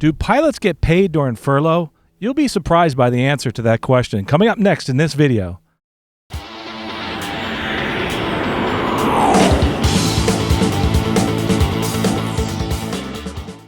Do pilots get paid during furlough? You'll be surprised by the answer to that question. Coming up next in this video.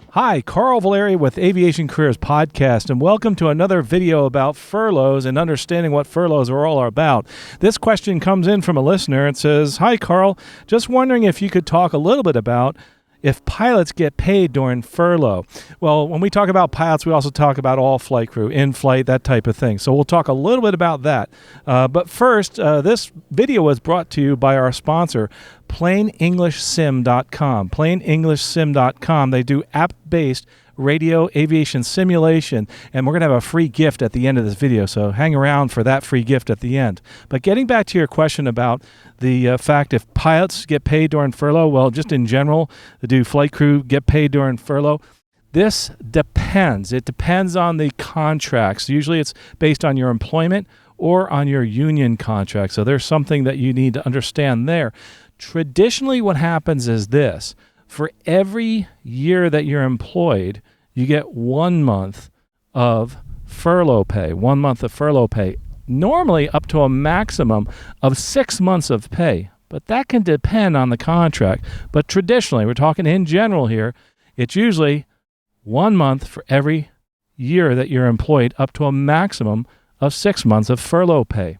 Hi, Carl Valeri with Aviation Careers Podcast, and welcome to another video about furloughs and understanding what furloughs are all about. This question comes in from a listener. It says, "Hi, Carl. Just wondering if you could talk a little bit about if pilots get paid during furlough." Well, when we talk about pilots, we also talk about all flight crew, in-flight, that type of thing. So we'll talk a little bit about that. But first, this video was brought to you by our sponsor, PlaneEnglishSim.com. PlaneEnglishSim.com. They do app-based radio aviation simulation, and we're going to have a free gift at the end of this video, so hang around for that free gift at the end. But getting back to your question about the fact if pilots get paid during furlough, well, just in general, do flight crew get paid during furlough? This depends. It depends on the contracts. Usually it's based on your employment or on your union contract, so there's something that you need to understand there. Traditionally, what happens is this. For every year that you're employed, you get 1 month of furlough pay, 1 month of furlough pay, normally up to a maximum of 6 months of pay. But that can depend on the contract. But traditionally, we're talking in general here, it's usually 1 month for every year that you're employed, up to a maximum of 6 months of furlough pay.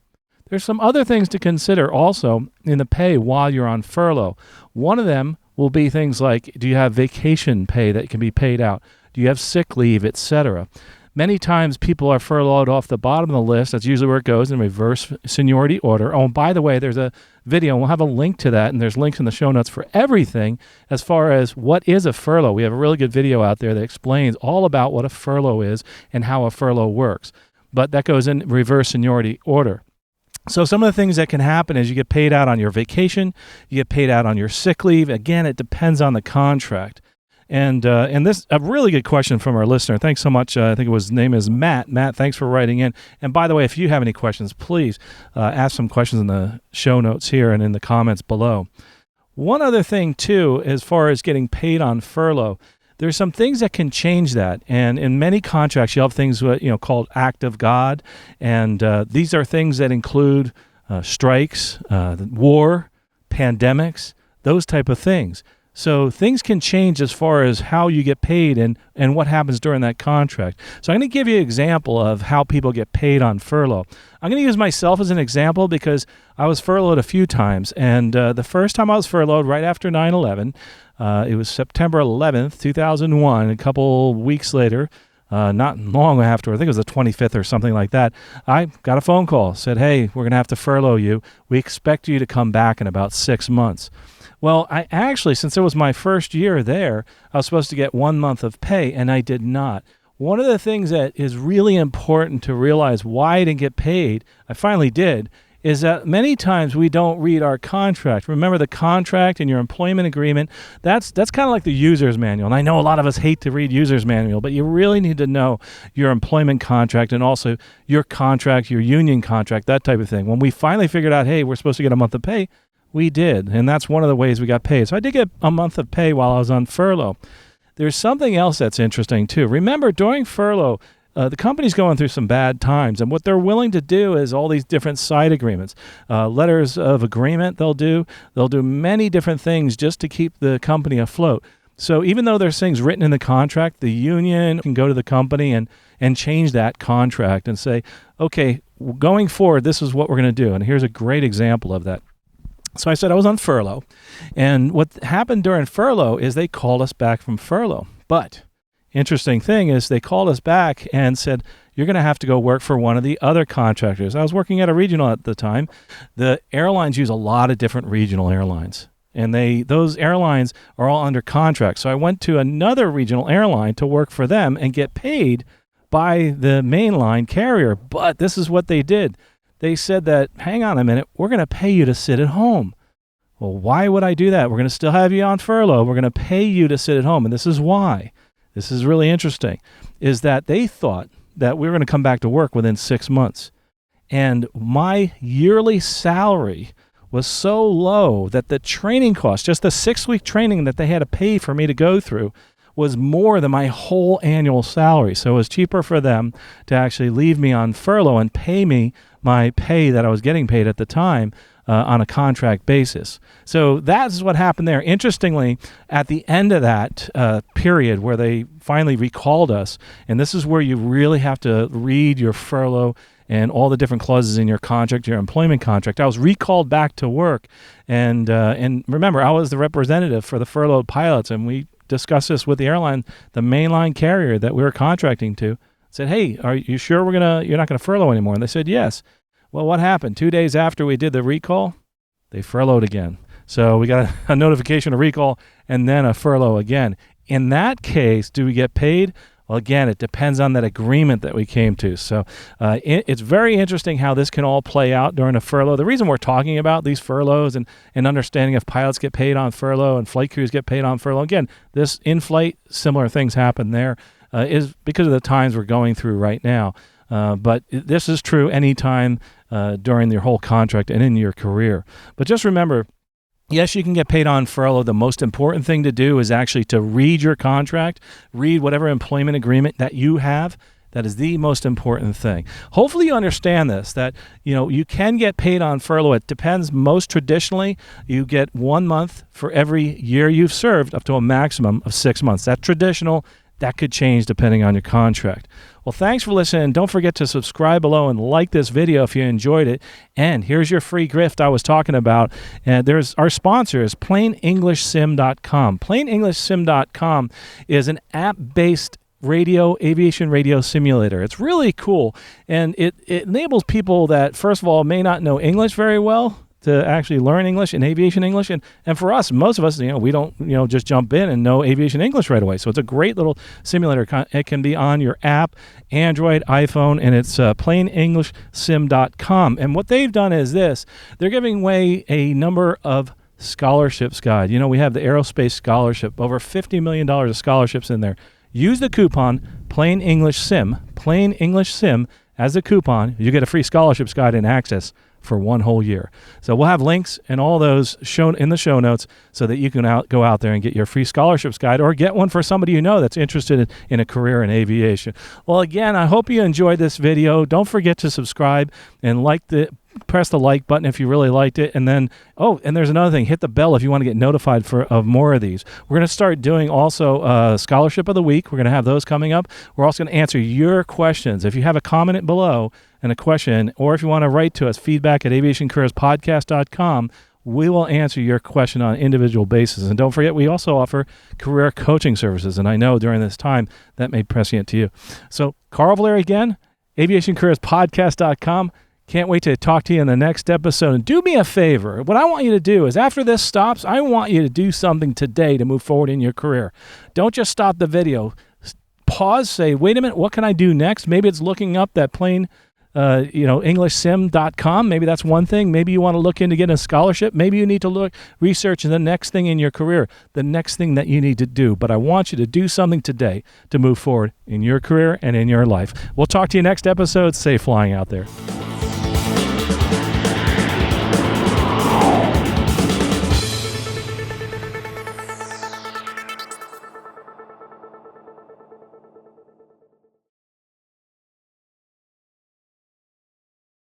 There's some other things to consider also in the pay while you're on furlough. One of them will be things like, do you have vacation pay that can be paid out? Do you have sick leave, etc.? Many times people are furloughed off the bottom of the list. That's usually where it goes, in reverse seniority order. Oh, and by the way, there's a video, and we'll have a link to that, and there's links in the show notes for everything as far as what is a furlough. We have a really good video out there that explains all about what a furlough is and how a furlough works. But that goes in reverse seniority order. So some of the things that can happen is you get paid out on your vacation, you get paid out on your sick leave. Again, it depends on the contract. And this a really good question from our listener. Thanks so much. I think his name is Matt. Matt, thanks for writing in. And by the way, if you have any questions, please ask some questions in the show notes here and in the comments below. One other thing, too, as far as getting paid on furlough, there's some things that can change that. And in many contracts, you'll have things called act of God. And these are things that include strikes, war, pandemics, those type of things. So things can change as far as how you get paid and what happens during that contract. So I'm going to give you an example of how people get paid on furlough. I'm going to use myself as an example because I was furloughed a few times. And the first time I was furloughed right after 9/11, it was September 11th, 2001. A couple weeks later, not long after, I think it was the 25th or something like that, I got a phone call. Said, "Hey, we're going to have to furlough you. We expect you to come back in about 6 months." Well, I actually, since it was my first year there, I was supposed to get 1 month of pay, and I did not. One of the things that is really important to realize why I didn't get paid, I finally did, is that many times we don't read our contract. Remember, the contract and your employment agreement, that's kind of like the user's manual. And I know a lot of us hate to read user's manual, but you really need to know your employment contract and also your contract, your union contract, that type of thing. When we finally figured out, hey, we're supposed to get a month of pay, we did. And that's one of the ways we got paid. So I did get a month of pay while I was on furlough. There's something else that's interesting too. Remember, during furlough, the company's going through some bad times, and what they're willing to do is all these different side agreements, letters of agreement they'll do many different things just to keep the company afloat. So even though there's things written in the contract, the union can go to the company and change that contract and say, okay, going forward, this is what we're going to do. And here's a great example of that. So I said I was on furlough, and what happened during furlough is they called us back from furlough. But interesting thing is they called us back and said, you're going to have to go work for one of the other contractors. I was working at a regional at the time. The airlines use a lot of different regional airlines, and those airlines are all under contract. So I went to another regional airline to work for them and get paid by the mainline carrier. But this is what they did. They said that, hang on a minute, we're going to pay you to sit at home. Well, why would I do that? We're going to still have you on furlough. We're going to pay you to sit at home. And this is why. This is really interesting, is that they thought that we were going to come back to work within 6 months. And my yearly salary was so low that the training cost, just the 6-week training that they had to pay for me to go through, was more than my whole annual salary. So it was cheaper for them to actually leave me on furlough and pay me my pay that I was getting paid at the time on a contract basis. So that's what happened there. Interestingly, at the end of that period where they finally recalled us, and this is where you really have to read your furlough and all the different clauses in your contract, your employment contract. I was recalled back to work, and remember, I was the representative for the furloughed pilots, and we discussed this with the airline, the mainline carrier that we were contracting to. Said, hey, are you sure you're not gonna furlough anymore? And they said yes. Well, what happened? 2 days after we did the recall, they furloughed again. So we got a notification of recall and then a furlough again. In that case, do we get paid? Well, again, it depends on that agreement that we came to. So it's very interesting how this can all play out during a furlough. The reason we're talking about these furloughs and understanding if pilots get paid on furlough and flight crews get paid on furlough, again, this in-flight, similar things happen there, is because of the times we're going through right now. But this is true anytime during your whole contract and in your career. But just remember, yes, you can get paid on furlough. The most important thing to do is actually to read your contract, read whatever employment agreement that you have. That is the most important thing. Hopefully you understand this, that you can get paid on furlough. It depends. Most traditionally, you get 1 month for every year you've served, up to a maximum of 6 months. That's traditional. That could change depending on your contract. Well, thanks for listening. Don't forget to subscribe below and like this video if you enjoyed it. And here's your free gift I was talking about. And our sponsor is PlaneEnglishSim.com. PlaneEnglishSim.com is an app-based aviation radio simulator. It's really cool. And it enables people that, first of all, may not know English very well to actually learn English and aviation English. And for us, most of us, we don't, just jump in and know aviation English right away. So it's a great little simulator. It can be on your app, Android, iPhone, and it's PlaneEnglishSim.com. And what they've done is this. They're giving away a number of scholarships guide. We have the Aerospace Scholarship, over $50 million of scholarships in there. Use the coupon PlaneEnglishSim as a coupon. You get a free scholarships guide and access for 1 whole year. So we'll have links and all those shown in the show notes so that you can go out there and get your free scholarships guide or get one for somebody you know that's interested in a career in aviation. Well, again, I hope you enjoyed this video. Don't forget to subscribe and press the like button if you really liked it. And then, and there's another thing, hit the bell if you want to get notified of more of these. We're going to start doing also Scholarship of the Week. We're going to have those coming up. We're also going to answer your questions. If you have a comment below and a question, or if you want to write to us, feedback@aviationcareerspodcast.com, we will answer your question on an individual basis. And don't forget, we also offer career coaching services. And I know during this time that may be prescient to you. So Carl Valeri again, aviationcareerspodcast.com. Can't wait to talk to you in the next episode. And do me a favor. What I want you to do is after this stops, I want you to do something today to move forward in your career. Don't just stop the video. Pause, say, wait a minute, what can I do next? Maybe it's looking up that EnglishSim.com. Maybe that's one thing. Maybe you want to look into getting a scholarship. Maybe you need to research the next thing in your career, the next thing that you need to do. But I want you to do something today to move forward in your career and in your life. We'll talk to you next episode. Safe flying out there.